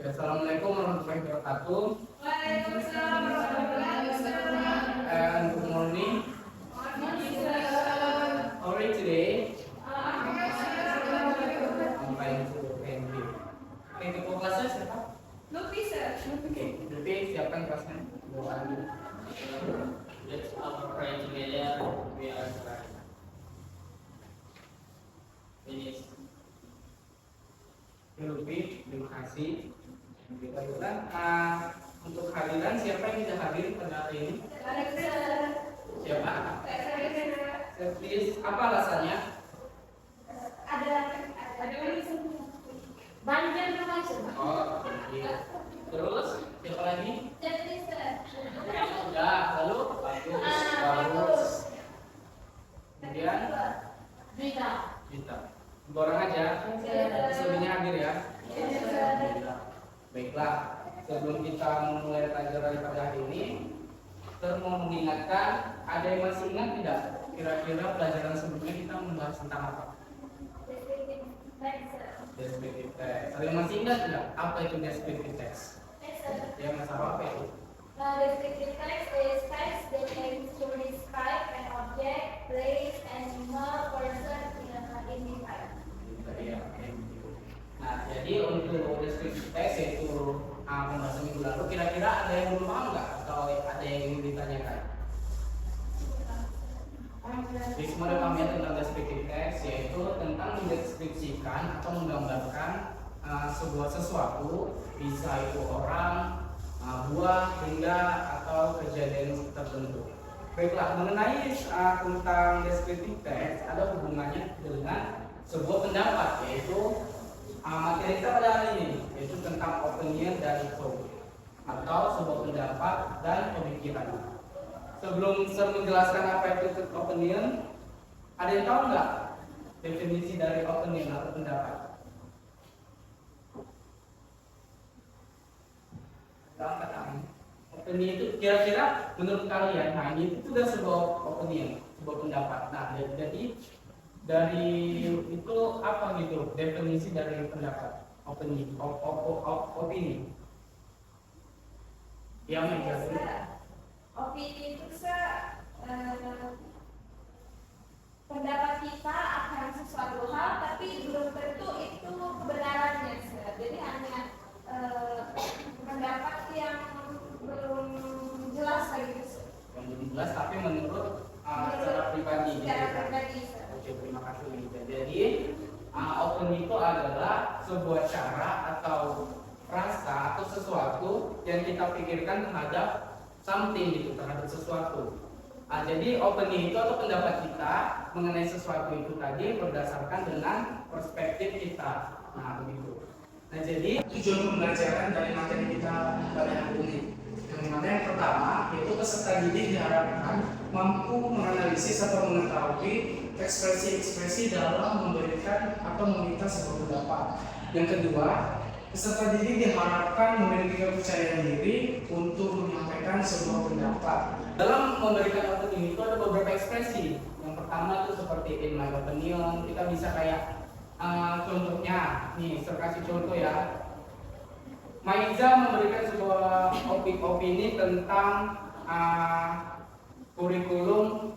Assalamualaikum warahmatullahi wabarakatuh. Waalaikumsalam warahmatullahi wabarakatuh. And good morning. How are you today? I'm fine too, thank you. Oke, ketua kelasnya siapa? Lutfi, sir. Oke, Lutfi, siapkan kelasnya. Let's all pray together. We are starting. Finish. Lutfi, terima kasih. Kebetulan untuk hadiran siapa yang tidak hadir pada hari ini? Siapa? Please, apa alasannya? Banjir rumah. Oh, iya. Terus siapa lagi? Udah, lalu bagus. Kemudian kita dua orang aja. Selebihnya hadir ya. Baiklah, sebelum kita memulai pelajaran pada hari ini, saya mau mengingatkan, ada yang masih ingat tidak? Kira-kira pelajaran sebelumnya kita membahas tentang apa? Descriptive text. Ada yang masih ingat tidak? Apa itu descriptive text? Ya, masalah apa itu? Descriptive text is text that aims to describe an object, place, animal, person in type. Iya, nah, jadi untuk descriptive text yaitu pembahasan minggu lalu, kira-kira ada yang belum paham nggak? Atau ada yang ingin ditanyakan? Jadi semua ada paham ya tentang descriptive text, yaitu tentang mendeskripsikan atau menggambarkan sebuah sesuatu, bisa itu orang, buah, benda, atau kejadian tertentu. Baiklah, mengenai tentang descriptive text ada hubungannya dengan sebuah pendapat, yaitu materi kita pada hari ini, yaitu tentang opinion dan thought, atau sebuah pendapat dan pemikiran. Sebelum saya menjelaskan apa itu opinion, ada yang tahu nggak definisi dari opinion atau pendapat? Opinion itu kira-kira menurut kalian, nah ini itu sudah sebuah opinion, sebuah pendapat. Nah, jadi dari itu apa gitu definisi dari pendapat opini opini yang Opini itu pendapat kita akan sesuatu hal, tapi belum tentu itu kebenarannya. Jadi hanya pendapat yang belum jelas lagi. Yang belum jelas tapi menurut secara pribadi. Oke, terima kasih. Jadi opini itu adalah sebuah cara atau rasa atau sesuatu yang kita pikirkan terhadap something gitu, terhadap sesuatu. Jadi opini itu atau pendapat kita mengenai sesuatu itu tadi berdasarkan dengan perspektif kita. Nah, begitu. Nah, jadi tujuan pembelajaran dari materi kita pada hari ini, yang mana yang pertama yaitu peserta didik diharapkan mampu menganalisis atau mengetahui ekspresi-ekspresi dalam memberikan atau meminta sebuah pendapat. Yang kedua, peserta didik diharapkan memiliki kepercayaan diri untuk menyampaikan sebuah pendapat. Dalam memberikan opini itu ada beberapa ekspresi. Yang pertama itu seperti in my opinion, kita bisa kayak contohnya, nih saya kasih contoh ya. Maiza memberikan sebuah opini tentang kurikulum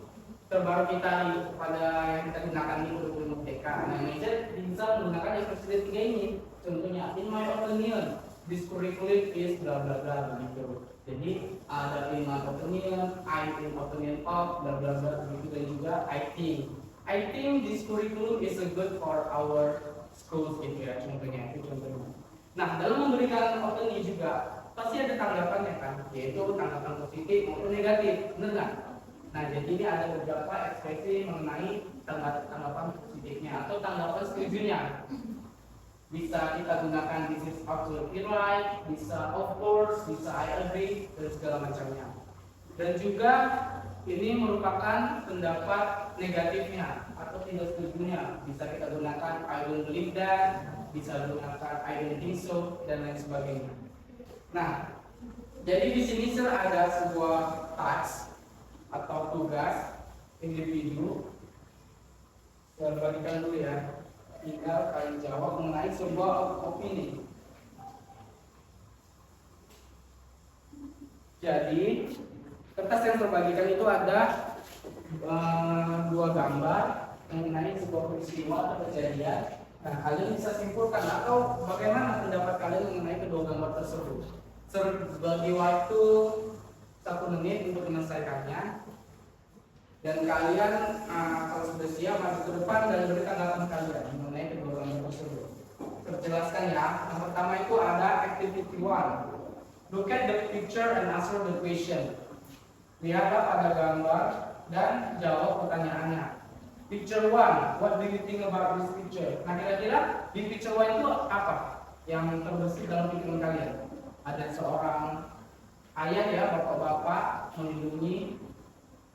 terbaru kita pada yang kita gunakan di kurikulum merdeka. Nah, Maiza bisa menggunakan ekspresi tiga ini. Contohnya, in my opinion, this curriculum is bla bla bla begitu. Jadi ada in my opinion, I in opinion of bla bla bla begitu, dan juga I think this curriculum is a good for our schools gitu ya, contohnya itu contohnya. Nah, dalam memberikan opini juga pasti ada tanggapannya kan, yaitu tanggapan positif maupun negatif, benar nggak? Nah, jadi ini ada beberapa ekspresi mengenai tanggapan positifnya atau tanggapan setujunya. Bisa kita gunakan this is absolutely right, bisa of course, bisa I agree, dan segala macamnya. Dan juga ini merupakan pendapat negatifnya atau tidak setujunya. Bisa kita gunakan I don't believe that, bisa gunakan I don't think so, dan lain sebagainya. Nah, jadi di sini ada sebuah task atau tugas individu. Saya bagikan dulu ya. Tinggal kalian jawab mengenai sebuah opini. Jadi kertas yang terbagikan itu ada dua gambar mengenai sebuah peristiwa atau kejadian. Nah, kalian bisa simpulkan atau bagaimana pendapat kalian mengenai kedua gambar tersebut. Bagi waktu 1 menit untuk menyelesaikannya. Dan kalian kalau sudah siap maju ke depan dan beri tanggapan kalian mengenai kedua gambar tersebut. Terjelaskan ya. Yang pertama itu ada activity 1. Look at the picture and answer the question. Lihatlah pada gambar dan jawab pertanyaannya. Picture 1, what do you think about this picture? Nah, kira-kira di picture 1 itu apa yang terbesit dalam pikiran kalian? Ada seorang ayah ya, bapak-bapak melindungi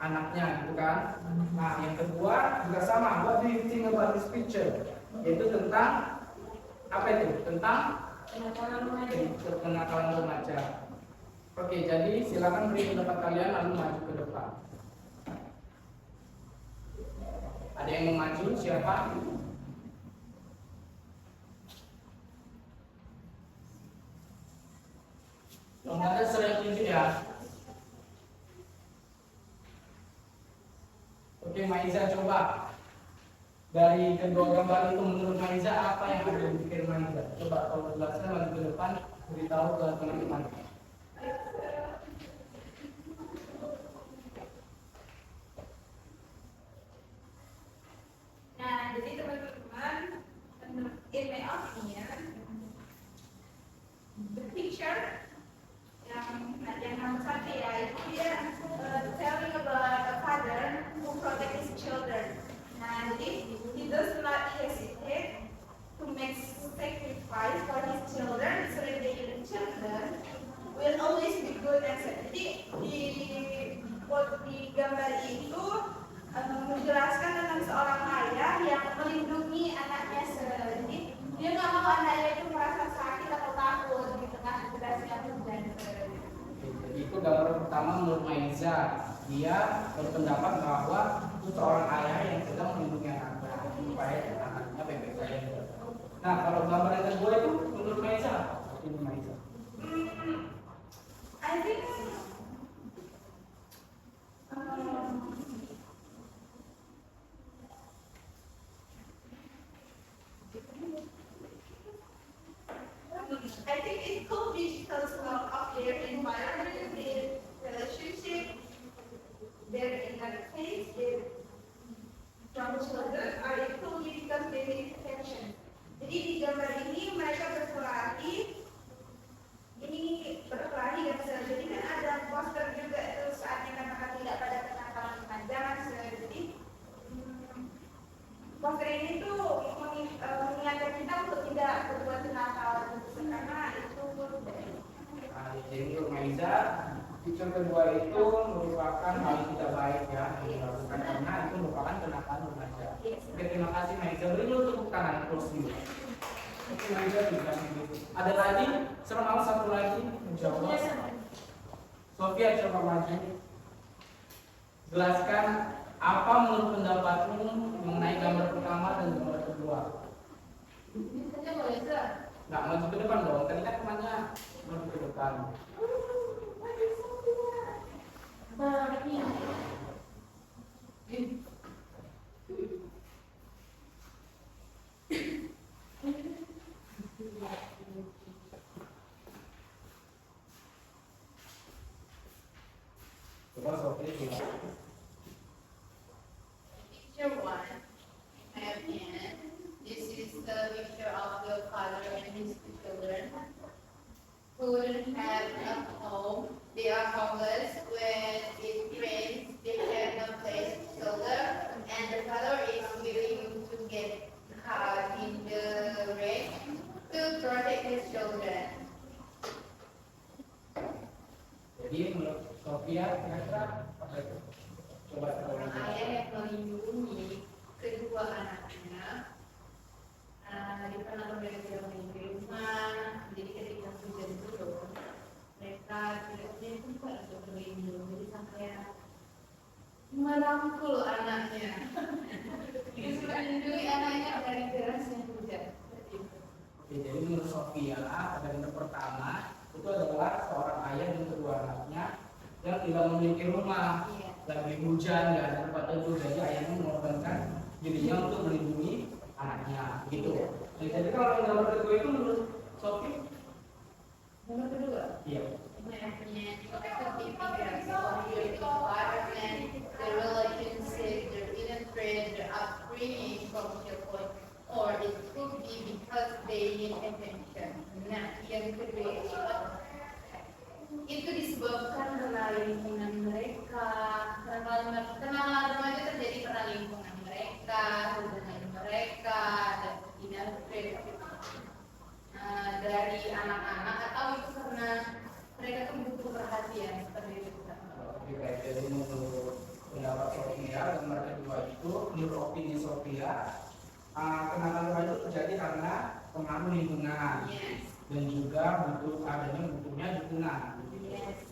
anaknya gitu kan. Nah, yang kedua juga sama, what do you think about this picture? Yaitu tentang apa itu? Tentang kenakalan remaja. Oke, jadi silakan beri pendapat kalian lalu maju ke depan. Ada yang mau maju? Siapa? Kalau nggak ada sering tunjuk ya. Oke, Maiza coba. Dari kedua gambar itu menurut Maiza apa yang ada di pikiran Maiza? Coba kalau jelaskan maju ke depan, beritahu ke teman-teman. Nah, jadi teman-teman, in my opinion, the picture yang nomor 1 ya, itu dia telling about a father who protect his children. Nah, jadi he does not hesitate to make sacrifice for his children, so that the children will always be good and safe. Jadi di gambar itu menjelaskan tentang seorang ayah yang melindungi anaknya sendiri. Jadi dia nggak mau anaknya itu merasa sakit atau takut di tengah derasnya hujan. Jadi itu gambar pertama menurut Maiza. Dia berpendapat bahwa itu seorang ayah yang sedang melindungi anaknya supaya anaknya baik-baik saja. Nah, kalau gambar yang kedua itu menurut Maiza, ini Maiza. I think it could be because of their environment, their relationship, their case, their from children, or it could be because they need attention. Jadi di gambar ini mereka berkelahi, ini berkelahi dan jadi kan ada poster juga itu saatnya katakan tidak pada kenakalan kepanjangan. Jadi poster ini tuh mengingatkan kita untuk tidak berbuat kenakalan karena itu Jadi untuk Maiza, picture kedua itu merupakan hal yang tidak baik ya yang dilakukan karena itu merupakan kenakalan remaja. Oke, terima kasih Maiza. Beri dulu tepuk tangan terus dulu. Oke, Maiza juga begitu. Ada lagi? Mau satu lagi menjawab. Sofia coba maju. Jelaskan apa menurut pendapatmu mengenai gambar pertama dan gambar kedua. Nggak maju ke depan dong, tadi kan temannya maju ke depan. Coba Sofia silakan. Picture 1, my opinion. This is the picture of the father and his two children who don't have a home. They are homeless. When it rains, they have no place to shelter, and the father is willing to get caught in the rain to protect his children. Jadi menurut Sofia kira-kira apa itu? Coba Seorang ayah yang melindungi kedua anaknya. Di mana mereka tidak memiliki rumah, jadi ketika hujan turun, mereka tidak punya tempat untuk berlindung, jadi sampai merangkul anaknya, melindungi anaknya dari derasnya hujan. Oke, jadi menurut Sofia pada gambar pertama itu adalah seorang ayah dan kedua anaknya yang tidak memiliki rumah, Iya. lagi hujan, nggak ada tempat teduh, jadi ayahnya mengorbankan dirinya untuk melindungi anaknya, gitu. Nah, jadi kalau yang nomor kedua itu menurut Sophie, Nomor kedua. iya. It could be because of your environment, the relationship, their interest, their upbringing from your point, or it could be because they need attention. Nah, yang kedua itu disebabkan karena lingkungan mereka, karena remaja terjadi karena lingkungan mereka, hubungan mereka, dan interest dari anak-anak, atau itu karena mereka tuh butuh perhatian seperti itu. Oke, baik. Jadi menurut pendapat Sophia dan mereka kedua itu, menurut opini Sophia, kenakalan remaja itu terjadi karena pengaruh lingkungan Yes. dan juga butuhnya dukungan. Yes.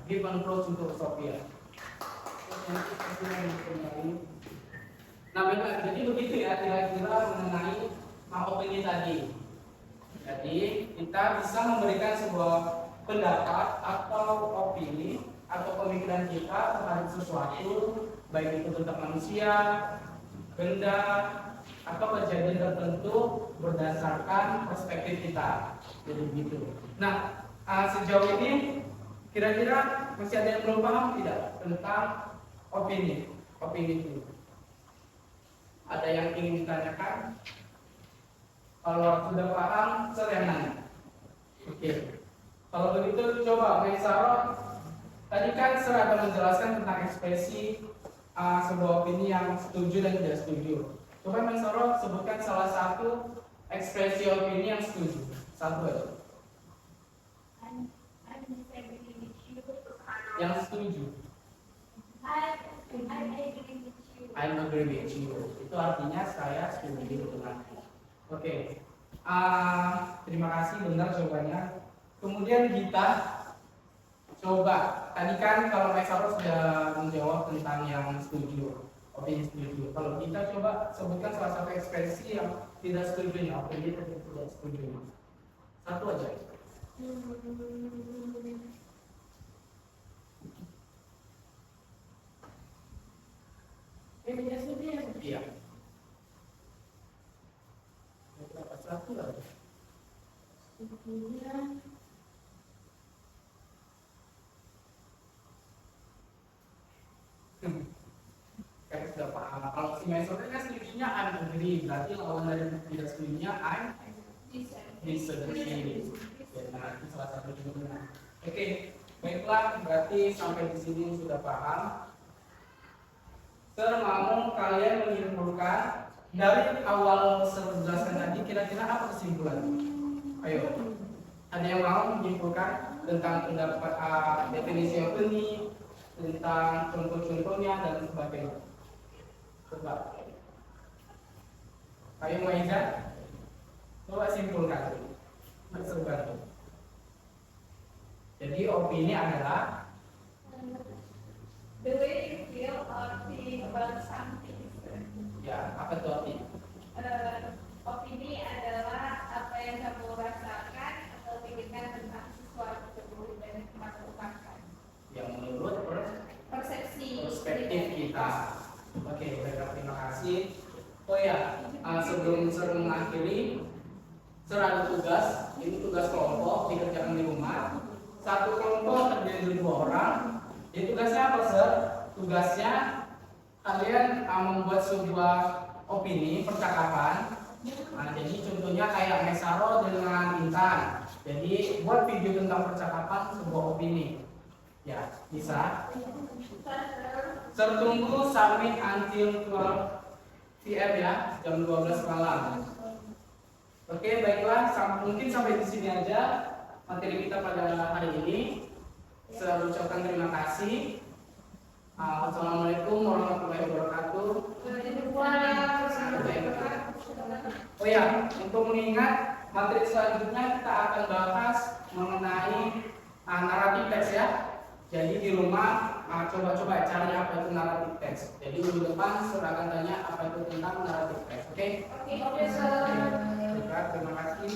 Give approach untuk Sophia. Nah, baiklah. Jadi begitu ya kira-kira mengenai opini tadi. Jadi kita bisa memberikan sebuah pendapat atau opini atau pemikiran kita terhadap sesuatu, baik itu tentang manusia, benda, atau kejadian tertentu berdasarkan perspektif kita. Jadi begitu. Nah, sejauh ini kira-kira masih ada yang belum paham tidak tentang opini itu? Ada yang ingin ditanyakan? Kalau sudah paham, saya nanya. Oke. Kalau begitu coba Maisaro, tadi kan saya akan menjelaskan tentang ekspresi sebuah opini yang setuju dan tidak setuju. Coba Maisaro sebutkan salah satu ekspresi opini yang setuju. Satu aja. Yang setuju. I'm agree with you. Itu artinya saya setuju dengan. Oke. Terima kasih, benar jawabannya. Kemudian kita coba. Tadi kan kalau Maisaro sudah menjawab tentang yang setuju, opini setuju. Kalau kita coba sebutkan salah satu ekspresi yang tidak setuju, opini tidak setuju. Satu aja. Iya. Satu aja. Kayak sudah paham. Kalau si Maisaro kan setujunya I'm agree, berarti lawan dari tidak setujunya I'm disagree. Nah, itu salah satu juga. Oke, baiklah, berarti sampai di sini sudah paham. Saya mau kalian menyimpulkan dari awal saya jelaskan tadi, kira-kira apa kesimpulan? Ayo, ada yang mau menyimpulkan tentang pendapat definisi opini, tentang contoh-contohnya dan sebagainya? Coba. Ayo Maiza, coba simpulkan. Sebentar. Jadi opini adalah The way you feel or think about something. ya apa itu opini? Opini adalah apa yang kamu rasakan atau pikirkan tentang sesuatu tersebut dan kamu lakukan. Yang menurut Persepsi perspektif kita. Oke, baiklah, terima kasih. Oh ya, sebelum saya mengakhiri, saya ada tugas. Ini tugas kelompok dikerjakan di rumah. Satu kelompok terdiri dari 2 orang. Jadi tugasnya apa, Sir? Tugasnya kalian membuat sebuah opini, percakapan. Nah, jadi contohnya kayak Maisaro dengan Intan. Jadi buat video tentang percakapan sebuah opini. Ya, bisa. Tertunggu submit until 12 PM ya, jam 12 malam. Oke, baiklah, mungkin sampai di sini aja materi kita pada hari ini. Saya ucapkan terima kasih. Assalamualaikum warahmatullahi wabarakatuh. Oh ya, untuk mengingat materi selanjutnya kita akan bahas mengenai naratif teks ya. Jadi di rumah coba-coba cari apa itu naratif teks. Jadi minggu depan saya akan tanya apa itu tentang naratif teks. Oke? Oke, Profesor. Terima kasih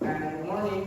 and good morning.